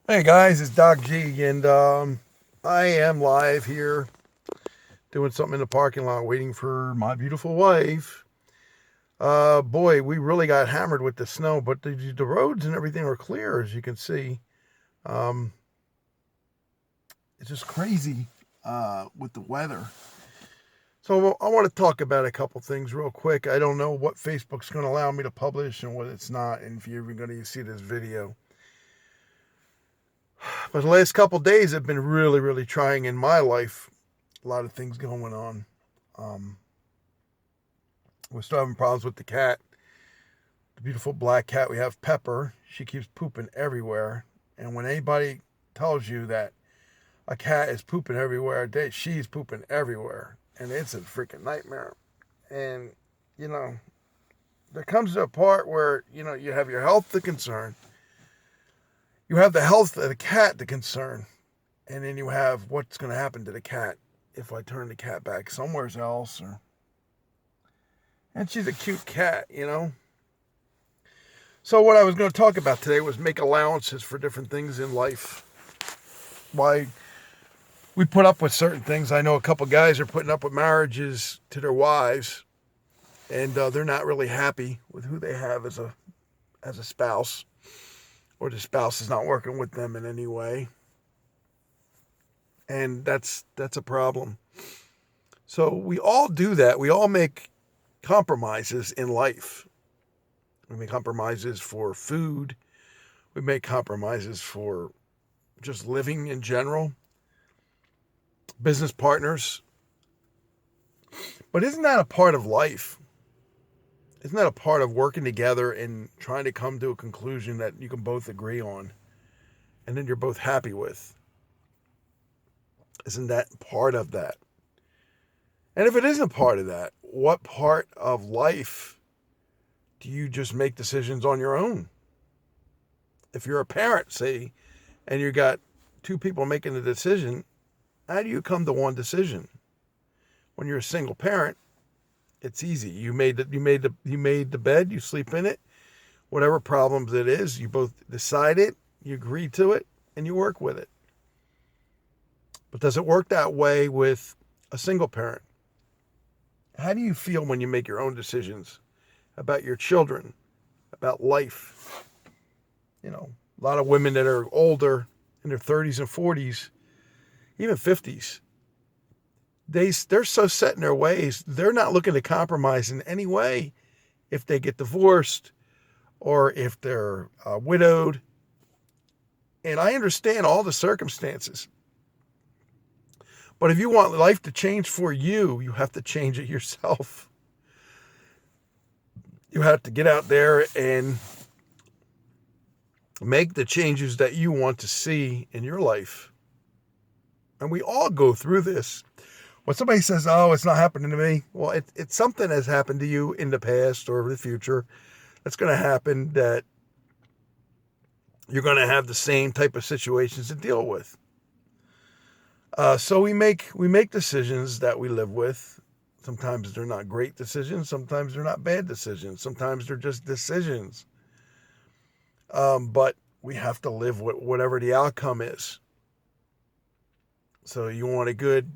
Hey guys, it's docg, and I am live here doing something in the parking lot waiting for my beautiful wife. Boy, we really got hammered with the snow, but the roads and everything are clear, as you can see. Um, it's just crazy with the weather. So I want to talk about a couple things real quick. I don't know what Facebook's going to allow me to publish and what it's not, and if you're even going to see this video. But the last couple days have been really, really trying in my life. A lot of things going on. Um, we're still having problems with the cat. The beautiful black cat we have, Pepper. She keeps pooping everywhere. And when anybody tells you that a cat is pooping everywhere, she's pooping everywhere. And it's a freaking nightmare. And, you know, there comes to a part where, you have your health to concern. You have the health of the cat to concern. And then you have what's going to happen to the cat if I turn the cat back somewhere else. And she's a cute cat. So what I was going to talk about today was make allowances for different things in life. Why we put up with certain things. I know a couple guys are putting up with marriages to their wives, and they're not really happy with who they have as a spouse, or the spouse is not working with them in any way, and that's a problem. So we all do that. We all make compromises in life. We make compromises for food. We make compromises for just living in general. Business partners. But isn't that a part of life? Isn't that a part of working together and trying to come to a conclusion that you can both agree on and then you're both happy with? Isn't that part of that? And if it isn't part of that, what part of life do you just make decisions on your own? If you're a parent, say, and you got two people making a decision, how do you come to one decision? When you're a single parent, it's easy. You made the bed, you sleep in it. Whatever problems it is, you both decide it, you agree to it, and you work with it. But does it work that way with a single parent? How do you feel when you make your own decisions about your children, about life? A lot of women that are older, in their 30s and 40s, even 50s, they're so set in their ways, they're not looking to compromise in any way if they get divorced or if they're widowed. And I understand all the circumstances. But if you want life to change for you, you have to change it yourself. You have to get out there and make the changes that you want to see in your life. And we all go through this. When somebody says, oh, it's not happening to me, well, it's something that's happened to you in the past or the future that's going to happen, that you're going to have the same type of situations to deal with. So we make decisions that we live with. Sometimes they're not great decisions. Sometimes they're not bad decisions. Sometimes they're just decisions. But we have to live with whatever the outcome is. So you want a good,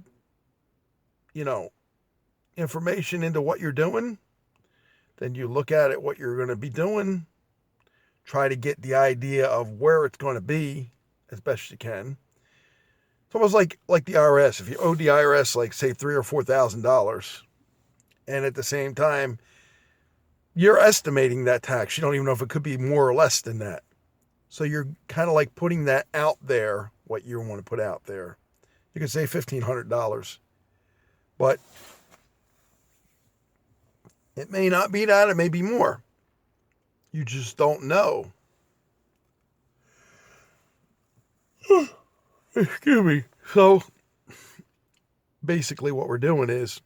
information into what you're doing, then you look at it, what you're going to be doing, try to get the idea of where it's going to be as best you can. It's almost like the IRS. If you owe the IRS, like, say, $3,000 or $4,000, and at the same time, you're estimating that tax. You don't even know if it could be more or less than that. So you're kind of like putting that out there, what you want to put out there. You could say $1,500, but it may not be that. It may be more. You just don't know. Excuse me. So basically what we're doing is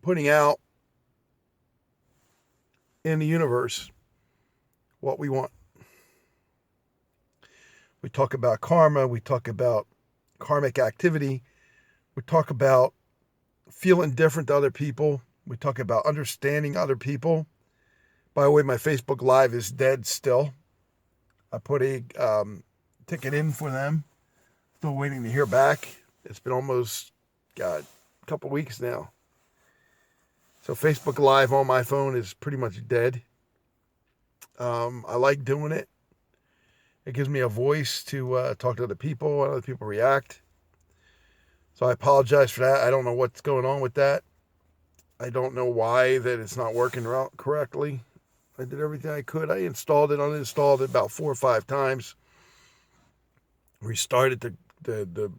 putting out in the universe what we want. We talk about karma. We talk about karmic activity. We talk about feeling different to other people. We talk about understanding other people. By the way, my Facebook Live is dead still. I put a ticket in for them. Still waiting to hear back. It's been almost, God, a couple weeks now. So Facebook Live on my phone is pretty much dead. I like doing it. It gives me a voice to talk to other people and other people react. So I apologize for that. I don't know what's going on with that. I don't know why that it's not working correctly. I did everything I could. I installed it, uninstalled it about 4 or 5 times. Restarted the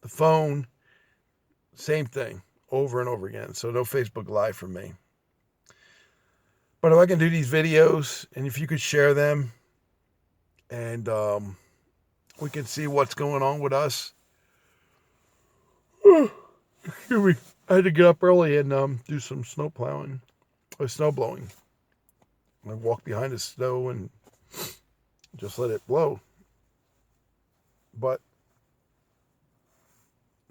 phone. Same thing over and over again. So no Facebook Live for me. But if I can do these videos, and if you could share them, and we can see what's going on with us. Excuse me. I had to get up early and do some snow plowing or snow blowing. I walk behind the snow and just let it blow. But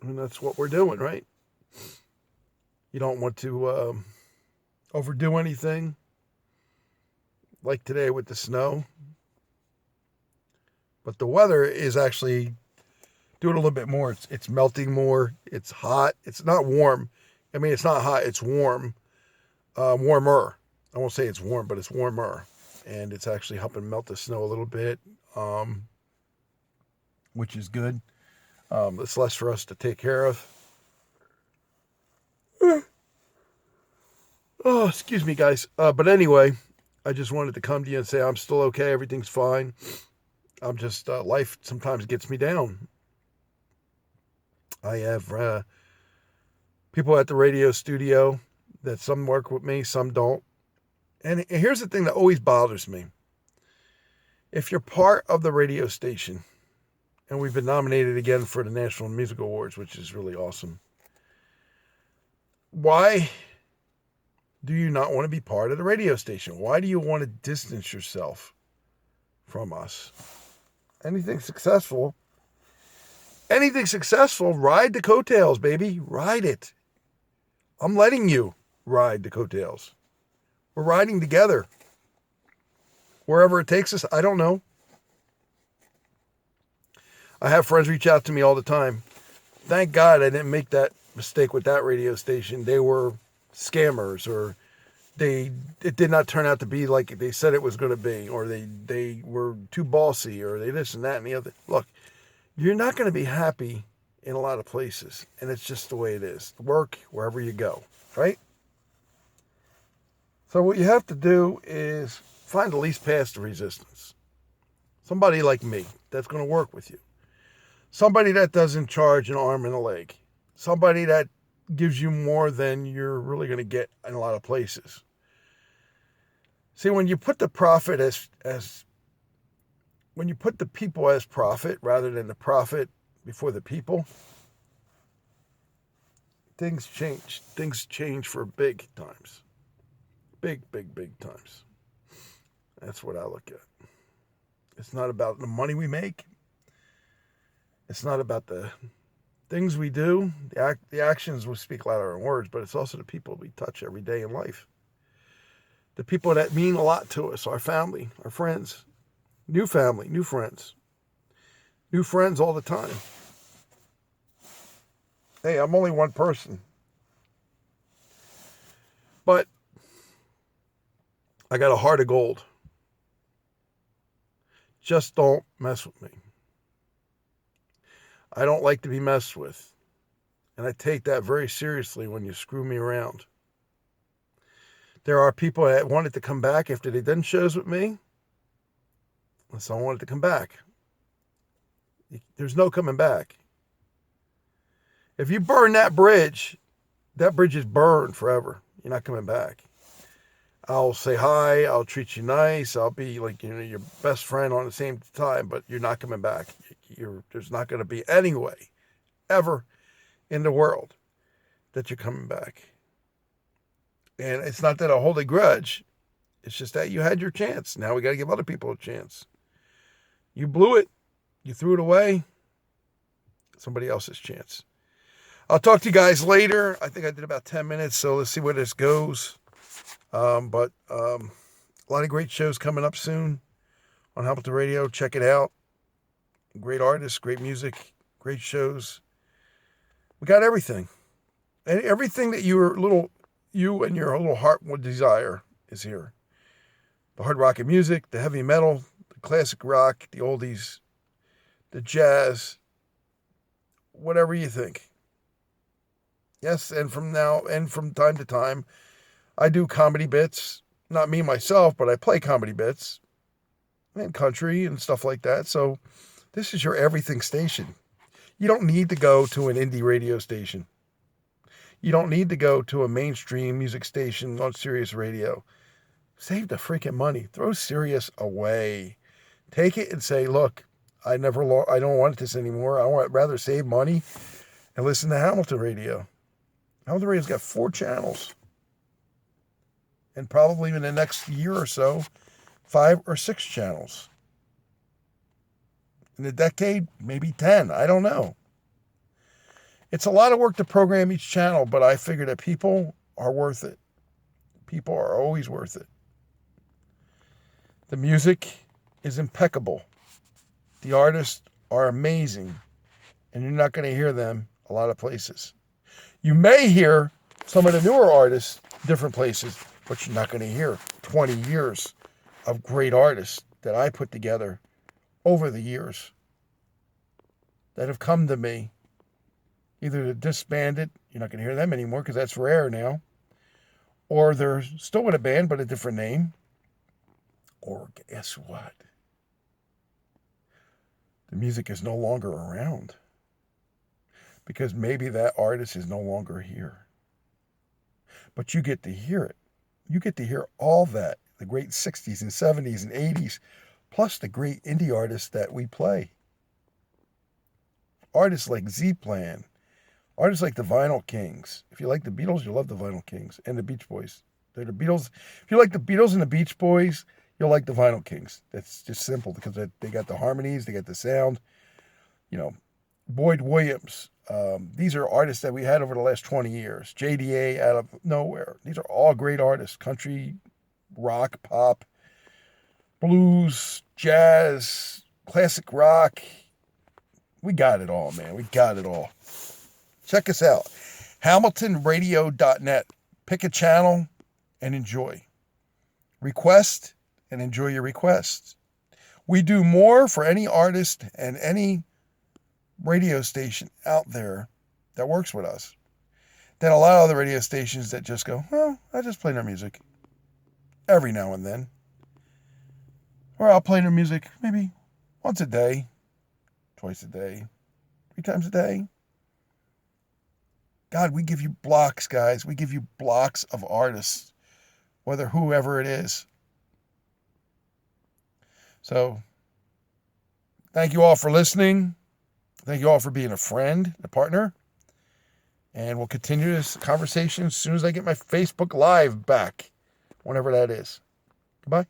that's what we're doing, right? You don't want to overdo anything. Like today with the snow. But the weather is actually doing a little bit more. It's melting more. It's hot. It's not warm. I mean, it's not hot. It's warm. Warmer. I won't say it's warm, but it's warmer. And it's actually helping melt the snow a little bit, which is good. It's less for us to take care of. Oh, excuse me, guys. But anyway, I just wanted to come to you and say I'm still okay. Everything's fine. I'm just, life sometimes gets me down. I have people at the radio studio that some work with me, some don't. And here's the thing that always bothers me. If you're part of the radio station, and we've been nominated again for the National Music Awards, which is really awesome. Why do you not want to be part of the radio station? Why do you want to distance yourself from us? Anything successful, ride the coattails, baby. Ride it. I'm letting you ride the coattails. We're riding together. Wherever it takes us, I don't know. I have friends reach out to me all the time. Thank God I didn't make that mistake with that radio station. They were scammers, or it did not turn out to be like they said it was going to be, or they were too bossy, or they this and that and the other. Look, you're not going to be happy in a lot of places, and it's just the way it is. Work, wherever you go, right? So what you have to do is find the least path to resistance. Somebody like me that's going to work with you. Somebody that doesn't charge an arm and a leg. Somebody that gives you more than you're really going to get in a lot of places. See, when you put the profit when you put the people as profit rather than the profit before the people, things change. Things change for big times. Big times. That's what I look at. It's not about the money we make. It's not about the things we do. The actions will speak louder than words, but it's also the people we touch every day in life. The people that mean a lot to us, our family, our friends, new family, new friends all the time. Hey, I'm only one person. But I got a heart of gold. Just don't mess with me. I don't like to be messed with. And I take that very seriously when you screw me around. There are people that wanted to come back after they done shows with me. And so I wanted to come back. There's no coming back. If you burn that bridge is burned forever. You're not coming back. I'll say hi. I'll treat you nice. I'll be like, your best friend on the same time, but you're not coming back. There's not going to be any way ever in the world that you're coming back. And it's not that I hold a grudge. It's just that you had your chance. Now we got to give other people a chance. You blew it. You threw it away. Somebody else's chance. I'll talk to you guys later. I think I did about 10 minutes, so let's see where this goes. But a lot of great shows coming up soon on Help with the Radio. Check it out. great artists, great music, great shows. We got everything. And everything that you and your little heart would desire is here. The hard rock and music, the heavy metal, the classic rock, the oldies, the jazz, whatever you think. Yes, and from time to time, I do comedy bits. Not me myself, but I play comedy bits and country and stuff like that. So this is your everything station. You don't need to go to an indie radio station. You don't need to go to a mainstream music station on Sirius Radio. Save the freaking money. Throw Sirius away. Take it and say, look, I don't want this anymore. I want rather save money and listen to Hamilton Radio. Hamilton Radio's got 4 channels. And probably in the next year or so, 5 or 6 channels. In a decade, maybe 10. I don't know. It's a lot of work to program each channel, but I figure that people are worth it. People are always worth it. The music is impeccable. The artists are amazing. And you're not going to hear them a lot of places. You may hear some of the newer artists different places, but you're not going to hear 20 years of great artists that I put together over the years that have come to me. Either they're disbanded, you're not going to hear them anymore because that's rare now, or they're still with a band but a different name, or guess what? The music is no longer around because maybe that artist is no longer here. But you get to hear it. You get to hear all that, the great 60s and 70s and 80s, plus the great indie artists that we play. Artists like Z-Plan, artists like the Vinyl Kings. If you like the Beatles, you'll love the Vinyl Kings and the Beach Boys. They're the Beatles. If you like the Beatles and the Beach Boys, you'll like the Vinyl Kings. That's just simple because they got the harmonies, they got the sound. You know, Boyd Williams. These are artists that we had over the last 20 years. JDA out of nowhere. These are all great artists. Country, rock, pop, blues, jazz, classic rock. We got it all, man. We got it all. Check us out. HamiltonRadio.net. Pick a channel and enjoy. Request and enjoy your requests. We do more for any artist and any radio station out there that works with us than a lot of other radio stations that just go, well, I just play their music every now and then. Or I'll play their music maybe once a day, twice a day, 3 times a day. God, we give you blocks, guys. We give you blocks of artists, whether whoever it is. So, thank you all for listening. Thank you all for being a friend, a partner. And we'll continue this conversation as soon as I get my Facebook Live back, whenever that is. Goodbye.